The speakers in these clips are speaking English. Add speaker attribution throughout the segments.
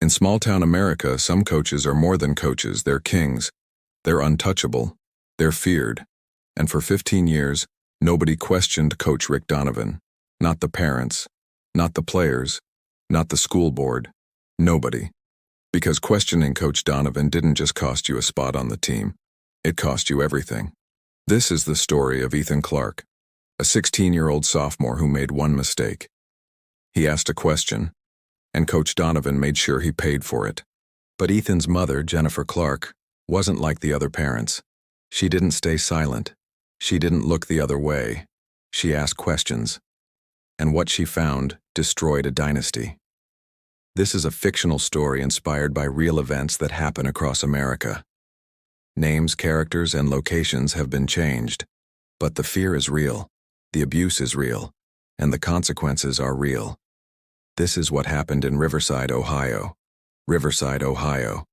Speaker 1: In small-town America, some coaches are more than coaches, they're kings. They're untouchable. They're feared. And for 15 years, nobody questioned Coach Rick Donovan. Not the parents, not the players, not the school board. Nobody. Because questioning Coach Donovan didn't just cost you a spot on the team, it cost you everything. This is the story of Ethan Clarke, a 16-year-old sophomore who made one mistake. He asked a question, and Coach Donovan made sure he paid for it. But Ethan's mother, Jennifer Clarke, wasn't like the other parents. She didn't stay silent. She didn't look the other way. She asked questions. And what she found destroyed a dynasty. This is a fictional story inspired by real events that happen across America. Names, characters, and locations have been changed, but the fear is real, the abuse is real, and the consequences are real. This is what happened in Riverside, Ohio. Riverside, Ohio.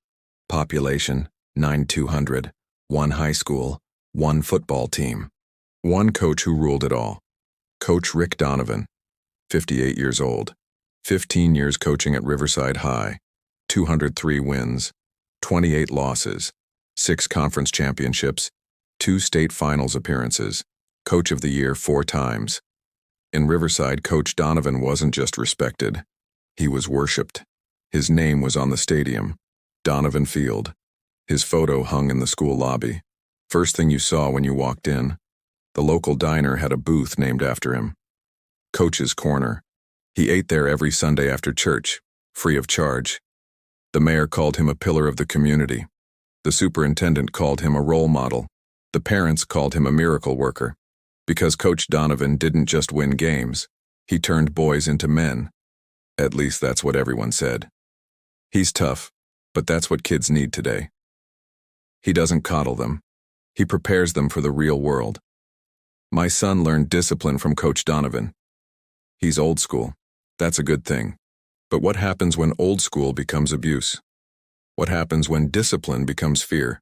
Speaker 1: Population, 9,200. One high school, one football team. One coach who ruled it all. Coach Rick Donovan, 58 years old. 15 years coaching at Riverside High. 203 wins. 28 losses. 6 conference championships. 2 state finals appearances. Coach of the Year 4 times. In Riverside, Coach Donovan wasn't just respected. He was worshipped. His name was on the stadium, Donovan Field. His photo hung in the school lobby. First thing you saw when you walked in, the local diner had a booth named after him. Coach's Corner. He ate there every Sunday after church, free of charge. The mayor called him a pillar of the community. The superintendent called him a role model. The parents called him a miracle worker. Because Coach Donovan didn't just win games, he turned boys into men. At least that's what everyone said. He's tough, but that's what kids need today. He doesn't coddle them. He prepares them for the real world. My son learned discipline from Coach Donovan. He's old school. That's a good thing. But what happens when old school becomes abuse? What happens when discipline becomes fear?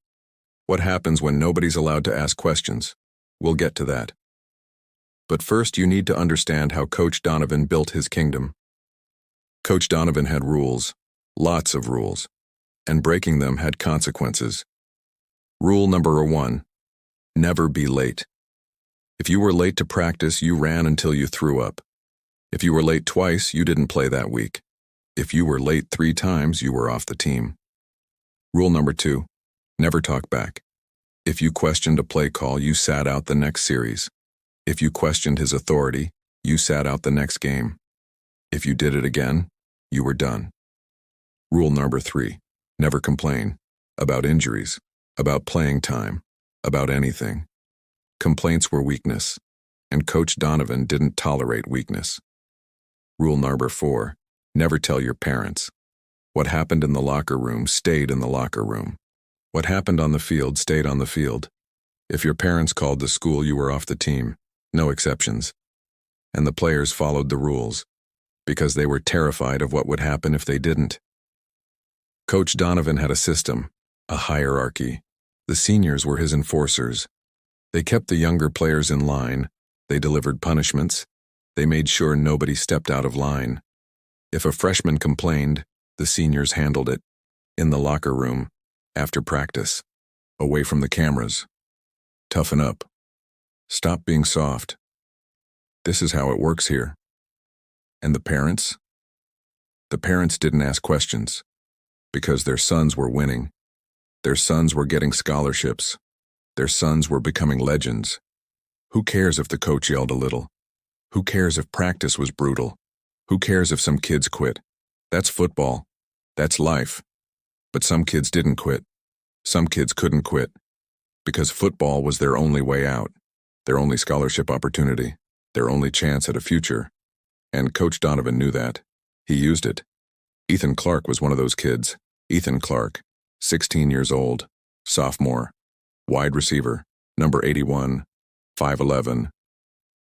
Speaker 1: What happens when nobody's allowed to ask questions? We'll get to that. But first, you need to understand how Coach Donovan built his kingdom. Coach Donovan had rules, lots of rules, and breaking them had consequences. Rule number 1, never be late. If you were late to practice, you ran until you threw up. If you were late twice, you didn't play that week. If you were late 3 times, you were off the team. Rule number 2, never talk back. If you questioned a play call, you sat out the next series. If you questioned his authority, you sat out the next game. If you did it again, you were done. Rule number 3, never complain about injuries, about playing time, about anything. Complaints were weakness, and Coach Donovan didn't tolerate weakness. Rule number 4, never tell your parents. What happened in the locker room stayed in the locker room. What happened on the field stayed on the field. If your parents called the school, you were off the team, no exceptions. And the players followed the rules, because they were terrified of what would happen if they didn't. Coach Donovan had a system, a hierarchy. The seniors were his enforcers. They kept the younger players in line. They delivered punishments. They made sure nobody stepped out of line. If a freshman complained, the seniors handled it. In the locker room, after practice, away from the cameras. Toughen up. Stop being soft. This is how it works here. And the parents? The parents didn't ask questions, because their sons were winning. Their sons were getting scholarships. Their sons were becoming legends. Who cares if the coach yelled a little? Who cares if practice was brutal? Who cares if some kids quit? That's football. That's life. But some kids didn't quit. Some kids couldn't quit. Because football was their only way out, their only scholarship opportunity, their only chance at a future. And Coach Donovan knew that. He used it. Ethan Clarke was one of those kids. Ethan Clarke, 16 years old, sophomore, wide receiver, number 81, 5'11",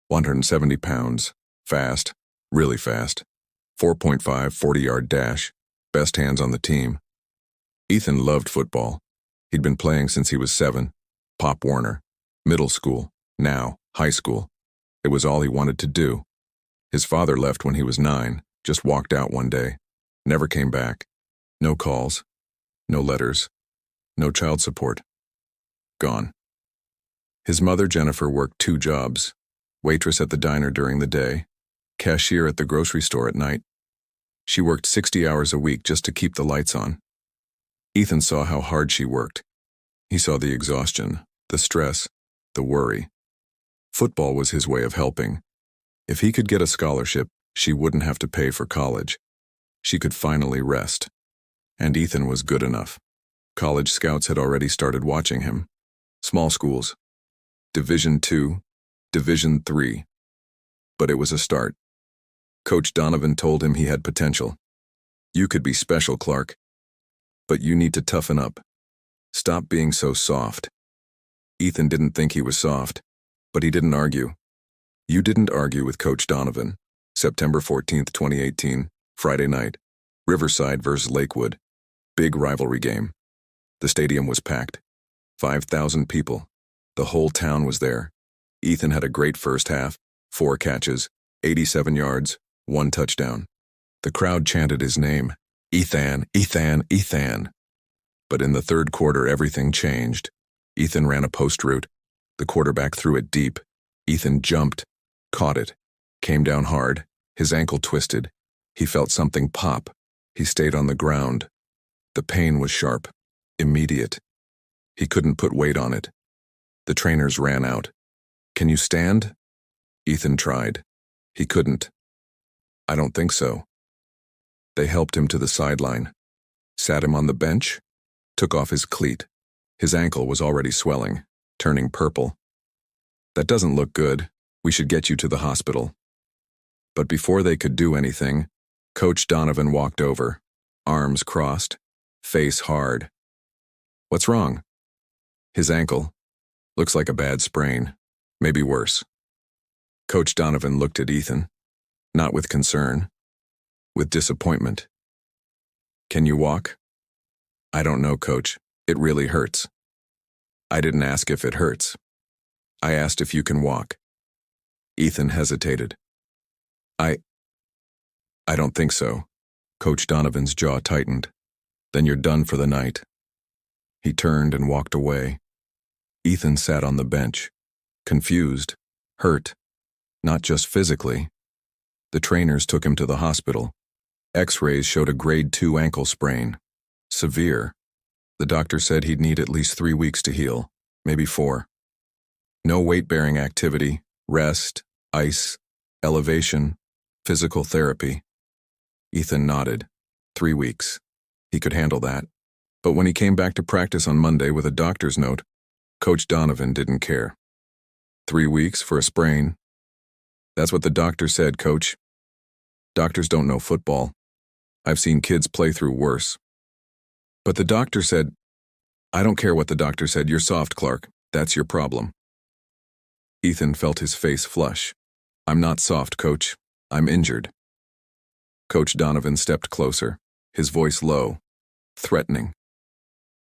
Speaker 1: 170 pounds, fast, really fast, 4.5 40-yard dash, best hands on the team. Ethan loved football. He'd been playing since he was 7, Pop Warner, middle school, now high school. It was all he wanted to do. His father left when he was 9, just walked out one day, never came back. No calls, no letters, no child support. Gone. His mother, Jennifer, worked 2 jobs: waitress at the diner during the day, cashier at the grocery store at night. She worked 60 hours a week just to keep the lights on. Ethan saw how hard she worked. He saw the exhaustion, the stress, the worry. Football was his way of helping. If he could get a scholarship, she wouldn't have to pay for college. She could finally rest. And Ethan was good enough. College scouts had already started watching him. Small schools. Division II, Division III. But it was a start. Coach Donovan told him he had potential. You could be special, Clarke. But you need to toughen up. Stop being so soft. Ethan didn't think he was soft, but he didn't argue. You didn't argue with Coach Donovan. September 14th, 2018, Friday night. Riverside vs. Lakewood. Big rivalry game. The stadium was packed. 5,000 people. The whole town was there. Ethan had a great first half, 4 catches, 87 yards, 1 touchdown. The crowd chanted his name, Ethan, Ethan, Ethan. But in the third quarter, everything changed. Ethan ran a post route. The quarterback threw it deep. Ethan jumped, caught it, came down hard. His ankle twisted. He felt something pop. He stayed on the ground. The pain was sharp, immediate. He couldn't put weight on it. The trainers ran out. Can you stand? Ethan tried. He couldn't. I don't think so. They helped him to the sideline, sat him on the bench, took off his cleat. His ankle was already swelling, turning purple. That doesn't look good. We should get you to the hospital. But before they could do anything, Coach Donovan walked over, arms crossed, face hard. What's wrong? His ankle. Looks like a bad sprain, maybe worse. Coach Donovan looked at Ethan, not with concern, with disappointment. Can you walk? I don't know, Coach. It really hurts. I didn't ask if it hurts. I asked if you can walk. Ethan hesitated. I don't think so. Coach Donovan's jaw tightened. Then you're done for the night. He turned and walked away. Ethan sat on the bench, confused, hurt, not just physically. The trainers took him to the hospital. X-rays showed a grade 2 ankle sprain. Severe. The doctor said he'd need at least 3 weeks to heal, maybe 4. No weight-bearing activity, rest, ice, elevation, physical therapy. Ethan nodded. 3 weeks. He could handle that. But when he came back to practice on Monday with a doctor's note, Coach Donovan didn't care. 3 weeks for a sprain. That's what the doctor said, Coach. Doctors don't know football. I've seen kids play through worse. But the doctor said, I don't care what the doctor said, you're soft, Clarke. That's your problem. Ethan felt his face flush. I'm not soft, Coach. I'm injured. Coach Donovan stepped closer, his voice low, threatening.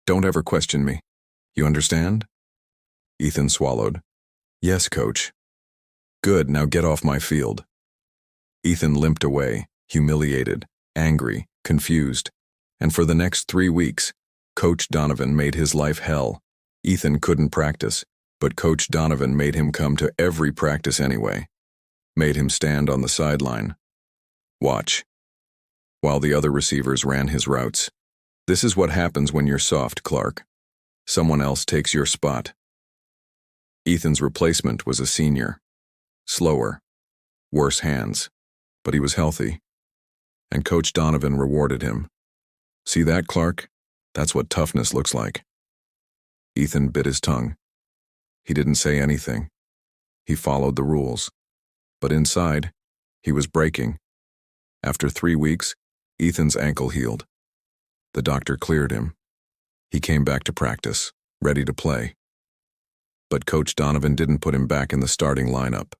Speaker 1: Don't ever question me. You understand? Ethan swallowed. Yes, Coach. Good, now get off my field. Ethan limped away, humiliated, angry, confused. And for the next 3 weeks, Coach Donovan made his life hell. Ethan couldn't practice, but Coach Donovan made him come to every practice anyway. Made him stand on the sideline. Watch. While the other receivers ran his routes. This is what happens when you're soft, Clarke. Someone else takes your spot. Ethan's replacement was a senior. Slower. Worse hands. But he was healthy. And Coach Donovan rewarded him. See that, Clarke? That's what toughness looks like. Ethan bit his tongue. He didn't say anything. He followed the rules. But inside, he was breaking. After 3 weeks, Ethan's ankle healed. The doctor cleared him. He came back to practice, ready to play. But Coach Donovan didn't put him back in the starting lineup.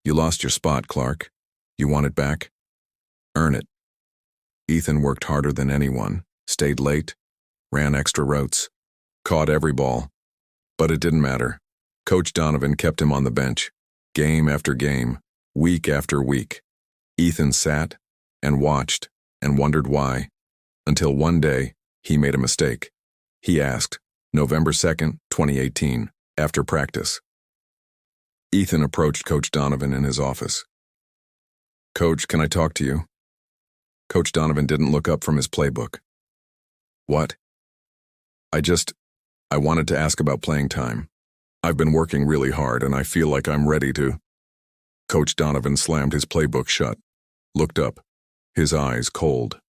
Speaker 1: You lost your spot, Clarke. You want it back? Earn it. Ethan worked harder than anyone, stayed late, ran extra routes, caught every ball. But it didn't matter. Coach Donovan kept him on the bench, game after game, week after week. Ethan sat and watched and wondered why. Until one day, he made a mistake. He asked, November 2nd, 2018, after practice. Ethan approached Coach Donovan in his office. "Coach, can I talk to you?" Coach Donovan didn't look up from his playbook. "What?" I wanted to ask about playing time. I've been working really hard and I feel like I'm ready to." Coach Donovan slammed his playbook shut, looked up, his eyes cold.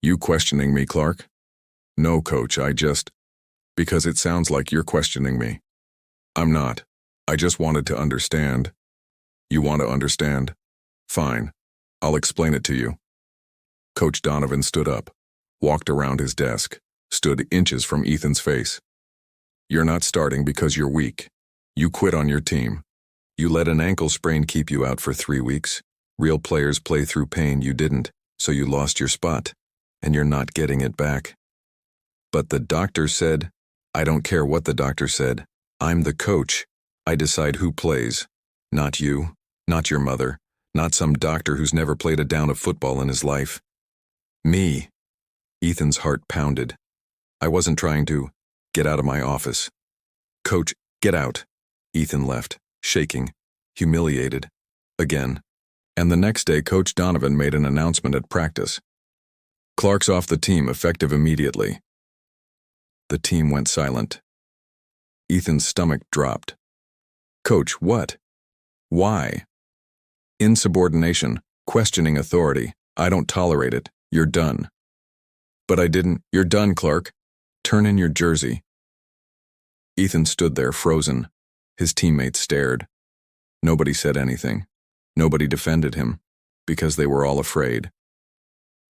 Speaker 1: "You questioning me, Clarke?" "No, Coach, because it sounds like you're questioning me." "I'm not. I just wanted to understand." "You want to understand? Fine. I'll explain it to you." Coach Donovan stood up, walked around his desk, stood inches from Ethan's face. "You're not starting because you're weak. You quit on your team. You let an ankle sprain keep you out for 3 weeks. Real players play through pain, you didn't, so you lost your spot, and you're not getting it back." "But the doctor said..." "I don't care what the doctor said. I'm the coach. I decide who plays. Not you, not your mother, not some doctor who's never played a down of football in his life. Me." Ethan's heart pounded. "I wasn't trying to..." "Get out of my office." "Coach, get out." Ethan left, shaking, humiliated. Again. And the next day, Coach Donovan made an announcement at practice. "Clarke's off the team, effective immediately." The team went silent. Ethan's stomach dropped. "Coach, what? Why?" "Insubordination, questioning authority. I don't tolerate it. You're done." "But I didn't..." "You're done, Clarke. Turn in your jersey." Ethan stood there, frozen. His teammates stared. Nobody said anything. Nobody defended him, because they were all afraid.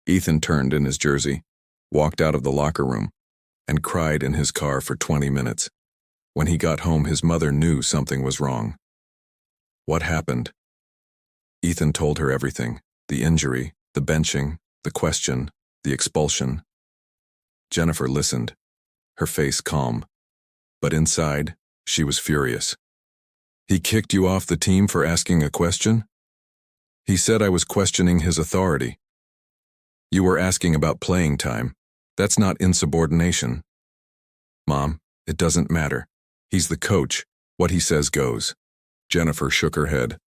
Speaker 1: Ethan turned in his jersey, walked out of the locker room, and cried in his car for 20 minutes. When he got home, his mother knew something was wrong. "What happened?" Ethan told her everything: the injury, the benching, the question, the expulsion. Jennifer listened, her face calm. But inside, she was furious. "He kicked you off the team for asking a question?" "He said I was questioning his authority." "You were asking about playing time. That's not insubordination." "Mom, it doesn't matter. He's the coach. What he says goes." Jennifer shook her head.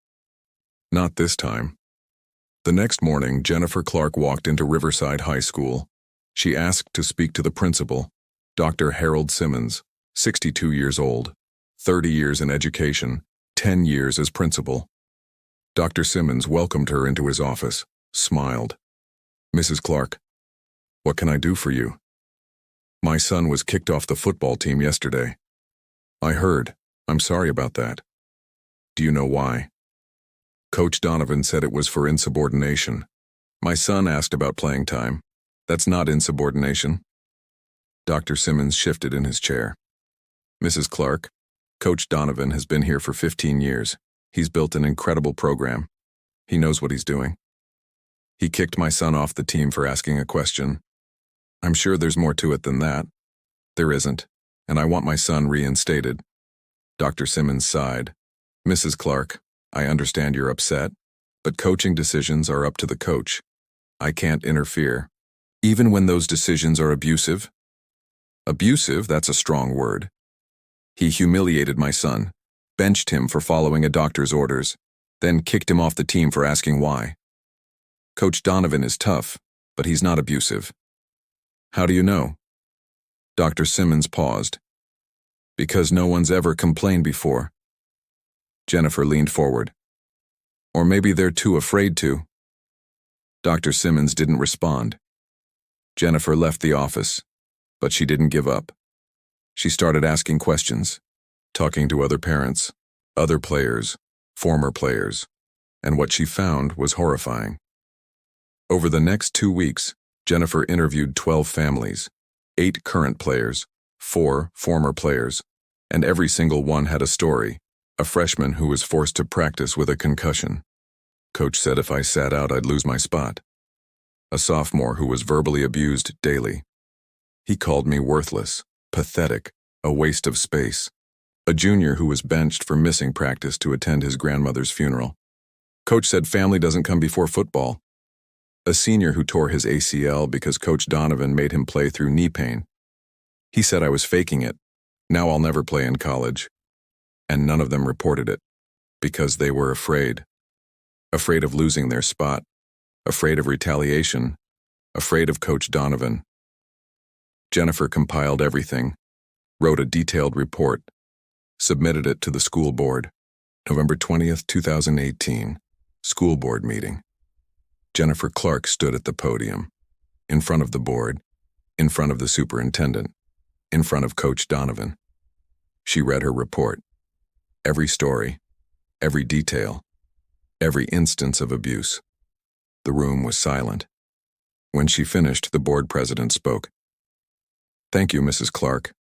Speaker 1: "Not this time." The next morning, Jennifer Clarke walked into Riverside High School. She asked to speak to the principal, Dr. Harold Simmons, 62 years old, 30 years in education, 10 years as principal. Dr. Simmons welcomed her into his office, smiled. "Mrs. Clarke, what can I do for you?" "My son was kicked off the football team yesterday." "I heard. I'm sorry about that." "Do you know why?" "Coach Donovan said it was for insubordination. My son asked about playing time. That's not insubordination." Dr. Simmons shifted in his chair. "Mrs. Clarke, Coach Donovan has been here for 15 years. He's built an incredible program. He knows what he's doing. He kicked my son off the team for asking a question. I'm sure there's more to it than that." "There isn't, and I want my son reinstated." Dr. Simmons sighed. "Mrs. Clarke, I understand you're upset, but coaching decisions are up to the coach. I can't interfere. Even when those decisions are abusive." "Abusive, that's a strong word. He humiliated my son, benched him for following a doctor's orders, then kicked him off the team for asking why. Coach Donovan is tough, but he's not abusive." "How do you know?" Dr. Simmons paused. "Because no one's ever complained before." Jennifer leaned forward. "Or maybe they're too afraid to." Dr. Simmons didn't respond. Jennifer left the office, but she didn't give up. She started asking questions, talking to other parents, other players, former players, and what she found was horrifying. Over the next 2 weeks, Jennifer interviewed 12 families, 8 current players, 4 former players, and every single one had a story. A freshman who was forced to practice with a concussion. Coach said if I sat out, I'd lose my spot. A sophomore who was verbally abused daily. He called me worthless, pathetic, a waste of space. A junior who was benched for missing practice to attend his grandmother's funeral. Coach said family doesn't come before football. A senior who tore his ACL because Coach Donovan made him play through knee pain. He said I was faking it. Now I'll never play in college. And none of them reported it because they were afraid. Afraid of losing their spot. Afraid of retaliation. Afraid of Coach Donovan. Jennifer compiled everything, wrote a detailed report, submitted it to the school board. November 20th, 2018, school board meeting. Jennifer Clarke stood at the podium, in front of the board, in front of the superintendent, in front of Coach Donovan. She read her report. Every story, every detail, every instance of abuse. The room was silent. When she finished, the board president spoke. "Thank you, Mrs. Clarke.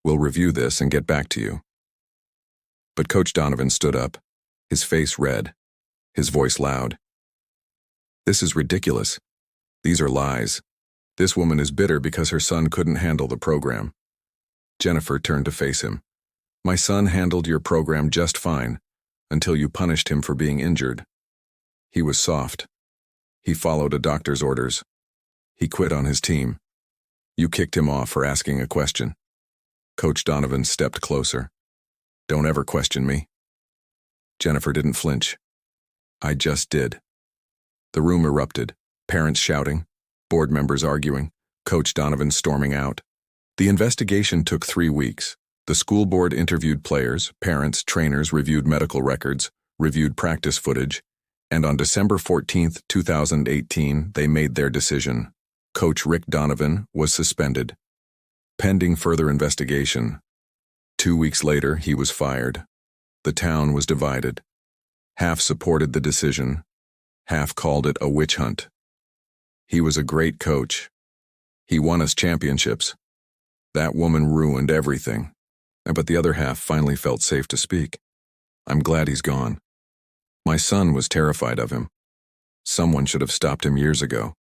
Speaker 1: We'll review this and get back to you." But Coach Donovan stood up, his face red, his voice loud. "This is ridiculous. These are lies. This woman is bitter because her son couldn't handle the program." Jennifer turned to face him. "My son handled your program just fine, until you punished him for being injured. He was soft. He followed a doctor's orders. He quit on his team. You kicked him off for asking a question." Coach Donovan stepped closer. "Don't ever question me." Jennifer didn't flinch. "I just did." The room erupted, parents shouting, board members arguing, Coach Donovan storming out. The investigation took 3 weeks. The school board interviewed players, parents, trainers, reviewed medical records, reviewed practice footage, and on December 14, 2018, they made their decision. Coach Rick Donovan was suspended, pending further investigation. 2 weeks later, he was fired. The town was divided. Half supported the decision. Half called it a witch hunt. He was a great coach. He won us championships. That woman ruined everything. But the other half finally felt safe to speak. I'm glad he's gone. My son was terrified of him. Someone should have stopped him years ago.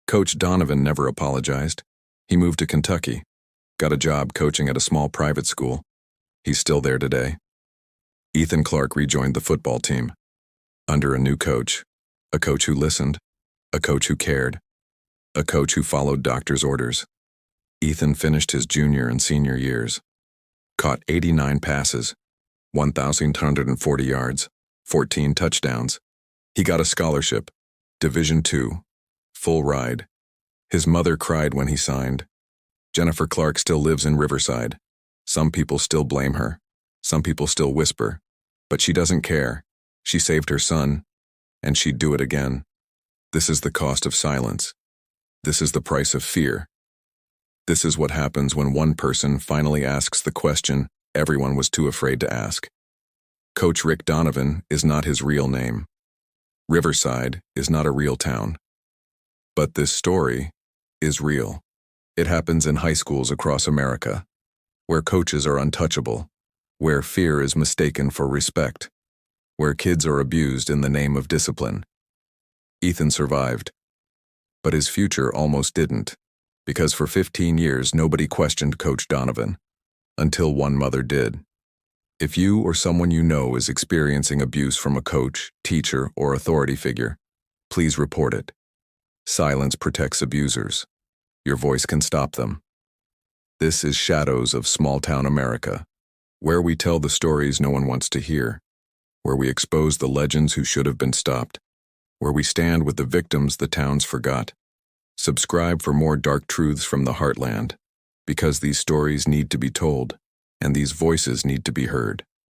Speaker 1: Coach Donovan never apologized. He moved to Kentucky, got a job coaching at a small private school. He's still there today. Ethan Clarke rejoined the football team, under a new coach, a coach who listened, a coach who cared, a coach who followed doctor's orders. Ethan finished his junior and senior years, caught 89 passes, 1,140 yards, 14 touchdowns. He got a scholarship, Division II, full ride. His mother cried when he signed. Jennifer Clarke still lives in Riverside. Some people still blame her. Some people still whisper. But she doesn't care. She saved her son, and she'd do it again. This is the cost of silence. This is the price of fear. This is what happens when one person finally asks the question everyone was too afraid to ask. Coach Rick Donovan is not his real name. Riverside is not a real town. But this story is real. It happens in high schools across America, where coaches are untouchable, where fear is mistaken for respect, where kids are abused in the name of discipline. Ethan survived, but his future almost didn't, because for 15 years nobody questioned Coach Donovan, until one mother did. If you or someone you know is experiencing abuse from a coach, teacher, or authority figure, please report it. Silence protects abusers. Your voice can stop them. This is Shadows of Small-Town America, where we tell the stories no one wants to hear, where we expose the legends who should have been stopped, where we stand with the victims the towns forgot. Subscribe for more dark truths from the heartland, because these stories need to be told, and these voices need to be heard.